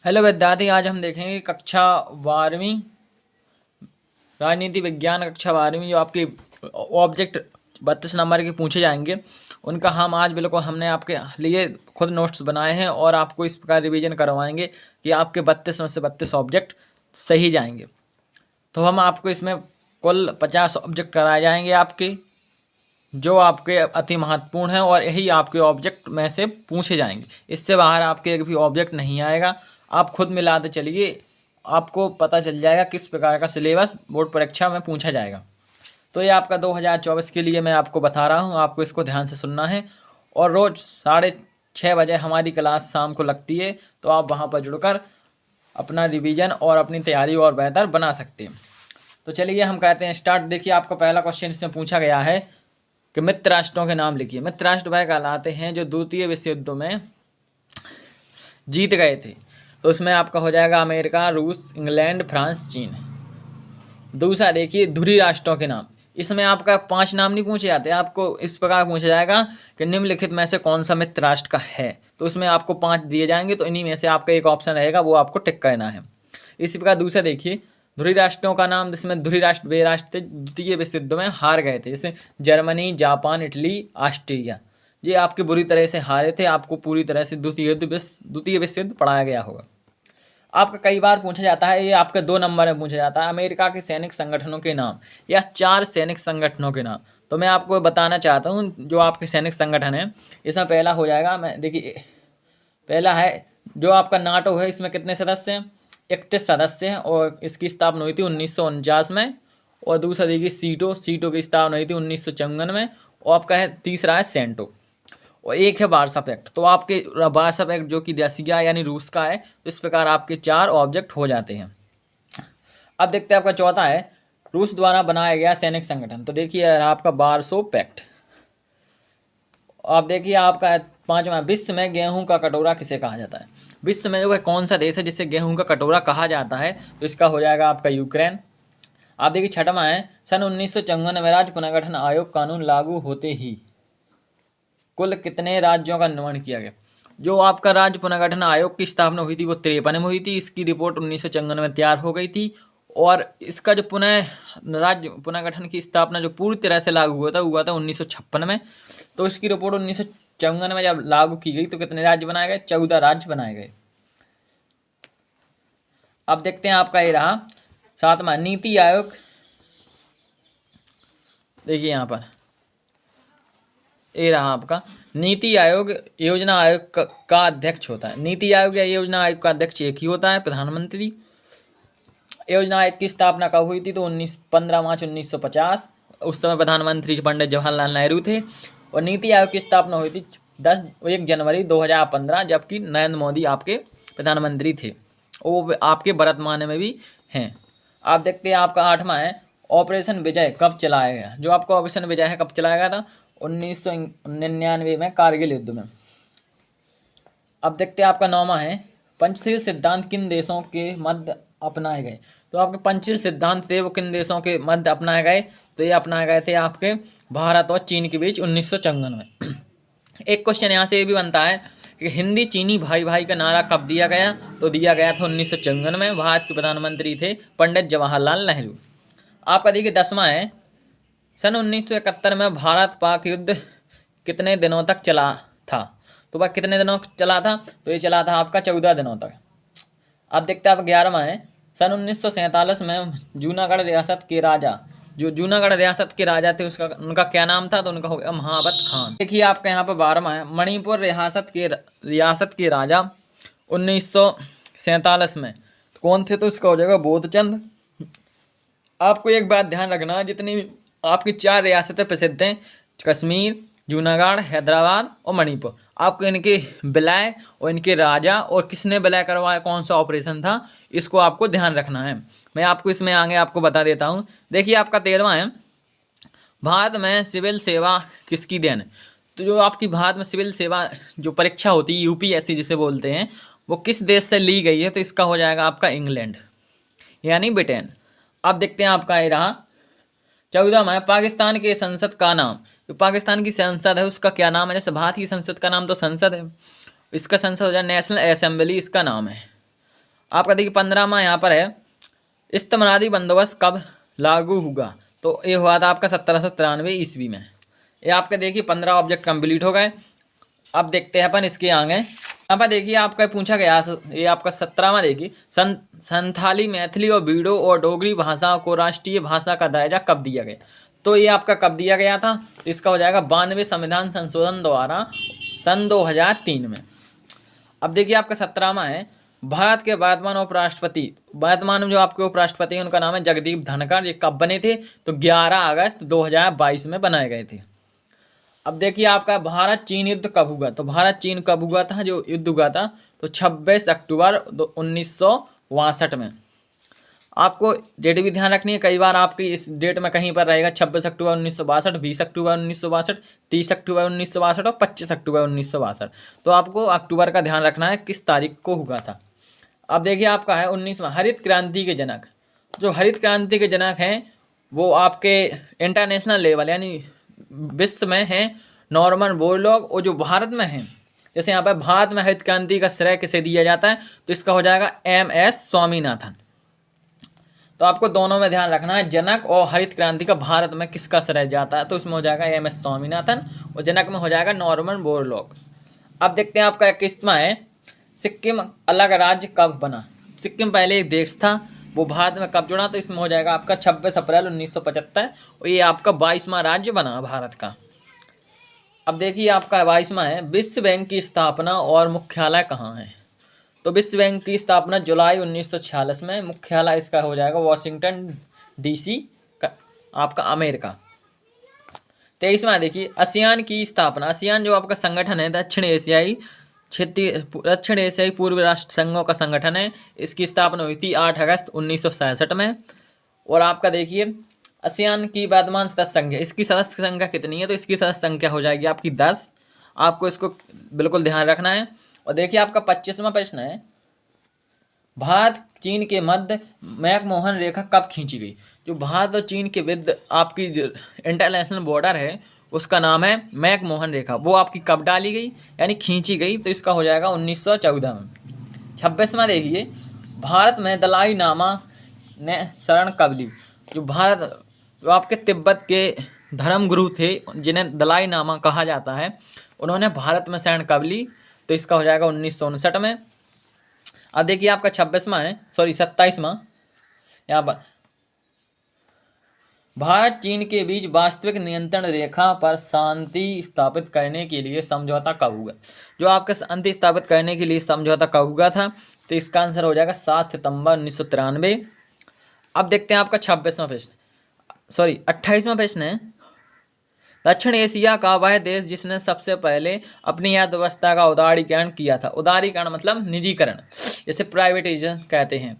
Hello विद्यार्थी, आज हम देखेंगे कक्षा 12वीं राजनीति विज्ञान कक्षा 12वीं जो आपके ऑब्जेक्ट 32 नंबर के पूछे जाएंगे उनका हम आज बिल्कुल हमने आपके लिए खुद नोट्स बनाए हैं और आपको इस प्रकार रिवीजन करवाएंगे कि आपके 32 में से 32 ऑब्जेक्ट सही जाएंगे। तो हम आपको इसमें कुल 50 ऑब्जेक्ट कराए जाएंगे आपके, जो आपके अति महत्वपूर्ण हैं और यही आपके ऑब्जेक्ट में से पूछे जाएंगे। इससे बाहर आपके एक भी ऑब्जेक्ट नहीं आएगा। आप खुद मिलाते चलिए, आपको पता चल जाएगा किस प्रकार का सिलेबस बोर्ड परीक्षा में पूछा जाएगा। तो ये आपका 2024 के लिए मैं आपको बता रहा हूँ, आपको इसको ध्यान से सुनना है। और रोज़ 6:30 बजे हमारी क्लास शाम को लगती है, तो आप वहाँ पर जुड़कर अपना रिवीजन और अपनी तैयारी और बेहतर बना सकते हैं। तो चलिए हम कहते हैं स्टार्ट। देखिए आपका पहला क्वेश्चन इसमें पूछा गया है कि मित्र राष्ट्रों के नाम लिखिए। मित्र राष्ट्र वह कहलाते हैं जो द्वितीय विश्व युद्ध में जीत गए थे। तो उसमें आपका हो जाएगा अमेरिका, रूस, इंग्लैंड, फ्रांस, चीन। दूसरा देखिए धुरी राष्ट्रों के नाम। इसमें आपका 5 नाम नहीं पूछे जाते, आपको इस प्रकार पूछा जाएगा कि निम्नलिखित में से कौन सा मित्र राष्ट्र का है। तो उसमें आपको 5 दिए जाएंगे, तो इन्हीं में से आपका एक ऑप्शन रहेगा, वो आपको टिक करना है। इसी प्रकार दूसरा देखिए ध्रुवी राष्ट्रों का नाम, जिसमें ध्रुवी राष्ट्र वे राष्ट्र थे द्वितीय विश्व युद्ध में हार गए थे, जैसे जर्मनी, जापान, इटली, ऑस्ट्रिया। ये आपके बुरी तरह से हारे थे, आपको पूरी तरह से द्वितीय विश्व युद्ध पढ़ाया गया होगा। आपका कई बार पूछा जाता है, ये आपके 2 नंबर में पूछा जाता है, अमेरिका के सैनिक संगठनों के नाम या 4 सैनिक संगठनों के नाम। तो मैं आपको बताना चाहता हूँ जो आपके सैनिक संगठन है, इसमें पहला हो जाएगा, मैं देखिए पहला है जो आपका नाटो है। इसमें कितने सदस्य हैं? 31 सदस्य हैं और इसकी स्थापना हुई थी 1949 में। और दूसरा देखिए सीटो की स्थापना हुई थी 1954 में। और आपका है तीसरा है सेंटो, और एक है वार्सा पैक्ट। तो आपके वार्सा पैक्ट जो कि रसिया यानी रूस का है। तो इस प्रकार आपके 4 ऑब्जेक्ट हो जाते हैं। अब देखते हैं आपका चौथा है रूस द्वारा बनाया गया सैनिक संगठन। तो देखिए आपका वार्सो पैक्ट। आप देखिए आपका 5वां, विश्व में गेहूं का कटोरा किसे कहा जाता है? विश्व में जो है कौन सा देश है जिसे गेहूं का कटोरा कहा जाता है? तो इसका हो जाएगा आपका यूक्रेन। आप देखिए 6वां है सन 1954 में राज्य पुनर्गठन आयोग कानून लागू होते ही कुल कितने राज्यों का निर्माण किया गया? जो आपका राज्य पुनर्गठन आयोग की स्थापना हुई थी वो 53 में हुई थी। इसकी रिपोर्ट 1954 में तैयार हो गई थी। और इसका जो राज्य पुनर्गठन की स्थापना जो पूरी तरह से लागू हुआ था 1956 में। तो इसकी रिपोर्ट 1954 में जब लागू की गई तो कितने राज्य बनाए गए? 14 राज्य बनाए गए। अब देखते हैं आपका ये रहा 7वां नीति आयोग। देखिए यहाँ पर ये रहा आपका नीति आयोग। योजना आयोग का अध्यक्ष होता है। नीति आयोग या योजना आयोग का अध्यक्ष एक ही होता है, प्रधानमंत्री। योजना आयोग की स्थापना कब हुई थी? तो 15 मार्च 1950। उस समय प्रधानमंत्री पंडित जवाहरलाल नेहरू थे। और नीति आयोग की स्थापना हुई थी 1 जनवरी 2015, जबकि नरेंद्र मोदी आपके प्रधानमंत्री थे। वो आपके वर्तमान में भी हैं। आप देखते हैं आपका 8वां है ऑपरेशन विजय कब चलाया गया? जो आपका ऑपरेशन विजय है कब चलाया गया था? 1999 में कारगिल युद्ध में। अब देखते हैं आपका 9वां है पंचशील सिद्धांत किन देशों के मध्य अपनाए गए? तो आपके पंचशील सिद्धांत थे वो किन देशों के मध्य अपनाए गए? तो ये अपनाए गए थे आपके भारत और चीन के बीच 1954 में। एक क्वेश्चन यहाँ से ये भी बनता है कि हिंदी चीनी भाई भाई का नारा कब दिया गया? तो दिया गया था 1954 में। भारत के प्रधानमंत्री थे पंडित जवाहरलाल नेहरू। आपका देखिए 10वां है सन 1971 में भारत पाक युद्ध कितने दिनों तक चला था? तो वह कितने दिनों चला था? तो ये चला था आपका 14 दिनों तक। अब देखते हैं आप 11वां है सन 1947 में जूनागढ़ रियासत के राजा, जो जूनागढ़ रियासत के राजा थे उनका क्या नाम था? तो उनका हो गया महाबत खान। देखिए आपका यहाँ पर 12वां है मणिपुर रियासत के राजा 1947 में कौन थे? तो इसका हो जाएगा बोधचंद। आपको एक बात ध्यान रखना, जितनी भी आपकी 4 रियासतें प्रसिद्ध हैं, कश्मीर, जूनागढ़, हैदराबाद और मणिपुर, आपको इनके विलय और इनके राजा और किसने विलय करवाया, कौन सा ऑपरेशन था, इसको आपको ध्यान रखना है। मैं आपको इसमें आगे आपको बता देता हूँ। देखिए आपका 13वां है भारत में सिविल सेवा किसकी देन? तो जो आपकी भारत में सिविल सेवा जो परीक्षा होती है यूपीएससी जिसे बोलते हैं, वो किस देश से ली गई है? तो इसका हो जाएगा आपका इंग्लैंड यानी ब्रिटेन। अब देखते हैं आपका ये रहा 14वां है पाकिस्तान के संसद का नाम। जो पाकिस्तान की संसद है उसका क्या नाम है? जैसे भारत की संसद का नाम तो संसद है, इसका संसद हो जाए नेशनल असेंबली, इसका नाम है। आपका देखिए 15वां यहाँ पर है, इस्तेमारी बंदोबस्त कब लागू हुआ, तो ये हुआ था आपका 1793 ईस्वी में। ये आपके देखिए 15 ऑब्जेक्ट कंप्लीट हो गए। अब देखते हैं अपन इसके आगे। यहाँ पर देखिए आपका पूछा गया, ये आपका 17वां देखिए, संथाली, मैथिली और बीडो और डोगरी भाषाओं को राष्ट्रीय भाषा का दर्जा कब दिया गया, तो ये आपका कब दिया गया था, इसका हो जाएगा 92वें संविधान संशोधन द्वारा सन 2003 में। अब देखिए आपका 17वां है, भारत के वर्तमान उपराष्ट्रपति, वर्तमान जो आपके उपराष्ट्रपति हैं उनका नाम है जगदीप धनखड़। ये कब बने थे, तो 11 अगस्त 2022 में बनाए गए थे। अब देखिए आपका भारत चीन युद्ध कब हुआ, तो भारत चीन कब हुआ था, जो युद्ध हुआ था, तो 26 अक्टूबर 1962 में। आपको डेट भी ध्यान रखनी है, कई बार आपकी इस डेट में कहीं पर रहेगा 26 अक्टूबर 1962, 20 अक्टूबर 1962, 30 अक्टूबर 1962 और 25 अक्टूबर 1962। तो आपको अक्टूबर का ध्यान रखना है किस तारीख को हुआ था। अब देखिए आपका है 19वां, हरित क्रांति के जनक। जो हरित क्रांति के जनक हैं वो आपके इंटरनेशनल लेवल यानी विश्व में हैं नॉर्मन बोरलॉग, और जो भारत में हैं, जैसे यहाँ पर भारत में हरित क्रांति का श्रेय किसे दिया जाता है, तो इसका हो जाएगा MS स्वामीनाथन। तो आपको दोनों में ध्यान रखना है, जनक और हरित क्रांति का भारत में किसका श्रेय जाता है, तो इसमें हो जाएगा MS स्वामीनाथन और जनक में हो जाएगा नॉर्मन बोरलॉग। अब देखते हैं आपका 21वां है, सिक्किम अलग राज्य कब बना। सिक्किम पहले एक देश था, वो भारत में कब जुड़ा, तो इसमें हो जाएगा आपका 26 अप्रैल 1975 और ये आपका 22वां राज्य बना भारत का। अब देखिए आपका 22वां है, विश्व बैंक की स्थापना और मुख्यालय कहाँ है, तो विश्व बैंक की स्थापना जुलाई 1946 में, मुख्यालय इसका हो जाएगा वॉशिंगटन DC का, आपका अमेरिका। 23वां देखिए, आसियान की स्थापना, आसियान जो आपका संगठन है दक्षिण एशियाई पूर्व राष्ट्र संघों का संगठन है, इसकी स्थापना हुई थी 8 अगस्त 1967 में। और आपका देखिए आसियान की वर्तमान सदस्य संख्या, इसकी सदस्य संख्या कितनी है, तो इसकी सदस्य संख्या हो जाएगी आपकी 10। आपको इसको बिल्कुल ध्यान रखना है। और देखिए आपका 25वां प्रश्न है, भारत चीन के मध्य मैकमोहन रेखा कब खींची गई। जो भारत और चीन के मध्य आपकी इंटरनेशनल बॉर्डर है उसका नाम है मैकमोहन रेखा, वो आपकी कब डाली गई यानी खींची गई, तो इसका हो जाएगा 1914 में। 26वां देखिए, भारत में दलाई लामा ने शरण कब ली। जो आपके तिब्बत के धर्म गुरु थे जिन्हें दलाई लामा कहा जाता है, उन्होंने भारत में शरण कब ली, तो इसका हो जाएगा 1959 में। अब देखिए आपका 27वां यहाँ पर, भारत चीन के बीच वास्तविक नियंत्रण रेखा पर शांति स्थापित करने के लिए समझौता कब हुआ। जो आपका शांति स्थापित करने के लिए समझौता कब हुआ था, तो इसका आंसर हो जाएगा 7 सितंबर 1993। अब देखते हैं आपका 28वां प्रश्न है, दक्षिण एशिया का वह देश जिसने सबसे पहले अपनी अर्थव्यवस्था का उदारीकरण किया था। उदारीकरण मतलब निजीकरण, जैसे प्राइवेटाइजेशन कहते हैं,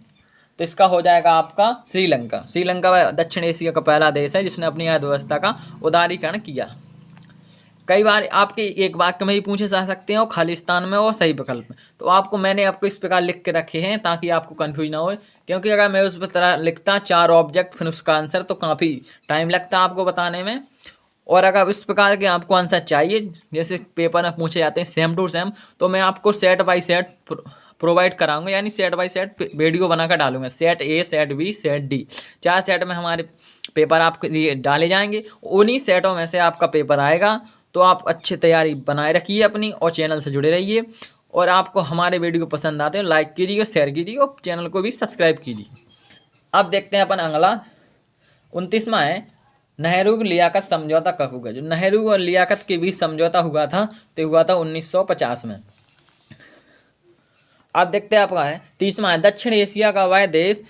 तो इसका हो जाएगा आपका श्रीलंका। श्रीलंका दक्षिण एशिया का पहला देश है जिसने अपनी अर्थव्यवस्था का उदारीकरण किया। कई बार आपके एक वाक्य में ही पूछे जा सकते हैं और खालिस्तान में और सही विकल्प में, तो मैंने आपको इस प्रकार लिख के रखे हैं ताकि आपको कंफ्यूज ना हो, क्योंकि अगर मैं उस तरह लिखता 4 ऑब्जेक्ट फिर उसका आंसर, तो काफ़ी टाइम लगता आपको बताने में। और अगर इस प्रकार के आपको आंसर चाहिए जैसे पेपर में पूछे जाते हैं सेम टू सेम, तो मैं आपको सेट बाय सेट प्रोवाइड कराऊंगा, यानी सेट बाय सेट वीडियो बनाकर डालूंगा। Set A, set B, set D, 4 set में हमारे पेपर आपके लिए डाले जाएंगे। उन्हीं सेटों में से आपका पेपर आएगा, तो आप अच्छी तैयारी बनाए रखिए अपनी और चैनल से जुड़े रहिए। और आपको हमारे वीडियो पसंद आते हैं लाइक कीजिए, शेयर कीजिए और चैनल को भी सब्सक्राइब कीजिए। अब देखते हैं अपन अगला 29वां है, नेहरू लियाकत समझौता कब हुआ। जो नेहरू और लियाकत के बीच समझौता हुआ था, तो हुआ था 1950 में। अब देखते हैं आपका है 30वां है, दक्षिण एशिया का वह देश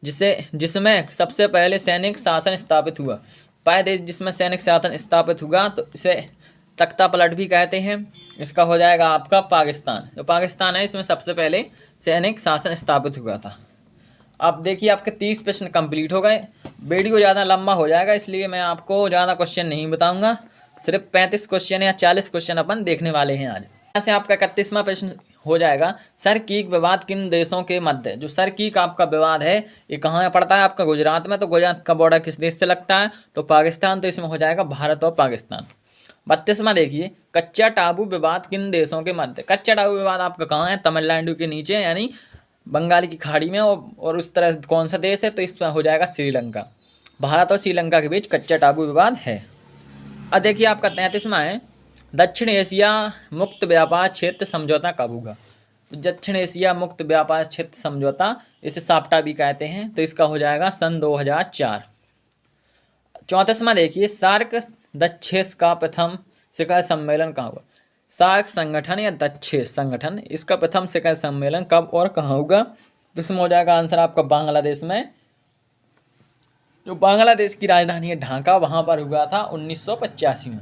जिसमें सबसे पहले सैनिक शासन स्थापित हुआ। वह देश जिसमें सैनिक शासन स्थापित हुआ, तो इसे तख्ता पलट भी कहते हैं। इसका हो जाएगा आपका पाकिस्तान। जो पाकिस्तान है इसमें सबसे पहले सैनिक शासन स्थापित हुआ था। अब देखिए आपके 30 प्रश्न कंप्लीट हो गए। वीडियो ज़्यादा लंबा हो जाएगा इसलिए मैं आपको ज़्यादा क्वेश्चन नहीं बताऊंगा, सिर्फ 35 क्वेश्चन या 40 क्वेश्चन अपन देखने वाले हैं आज। यहाँ से आपका 31वां प्रश्न हो जाएगा, सरकीक विवाद किन देशों के मध्य। जो सरकीक आपका विवाद है ये कहाँ पड़ता है, आपका गुजरात में। तो गुजरात का बॉर्डर किस देश से लगता है, तो पाकिस्तान। तो इसमें हो जाएगा भारत और पाकिस्तान। 32वां देखिए, कच्चा टापू विवाद किन देशों के मध्य। कच्चा टापू विवाद आपका कहाँ है, तमिलनाडु के नीचे यानी बंगाल की खाड़ी में, और उस तरह कौन सा देश है, तो इसमें हो जाएगा श्रीलंका। भारत और श्रीलंका के बीच कच्चा टापू विवाद है। अब देखिए आपका 33वां है, दक्षिण एशिया मुक्त व्यापार क्षेत्र समझौता कब हुआ। तो दक्षिण एशिया मुक्त व्यापार क्षेत्र समझौता, इसे साप्टा भी कहते हैं, तो इसका हो जाएगा सन 2004। 34वां देखिए, सार्क दक्षेस का प्रथम शिखर सम्मेलन कहाँ हुआ। सार्क संगठन या दक्षेस संगठन, इसका प्रथम शिखर सम्मेलन कब और कहाँ होगा, तो इसमें हो जाएगा आंसर आपका बांग्लादेश में। जो बांग्लादेश की राजधानी है ढाका, वहां पर हुआ था 1985 में।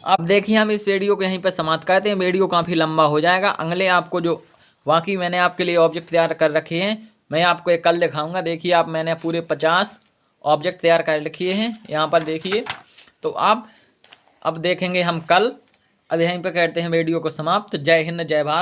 आप देखिए हम इस वीडियो को यहीं पर समाप्त करते हैं, वीडियो काफ़ी लंबा हो जाएगा। अगले आपको जो बाकी मैंने आपके लिए ऑब्जेक्ट तैयार कर रखे हैं, मैं आपको एक कल दिखाऊंगा। देखिए आप, मैंने पूरे 50 ऑब्जेक्ट तैयार कर रखे हैं, यहाँ पर देखिए। तो आप अब देखेंगे हम कल। अब यहीं पर करते हैं वीडियो को समाप्त। जय हिंद, जय भारत।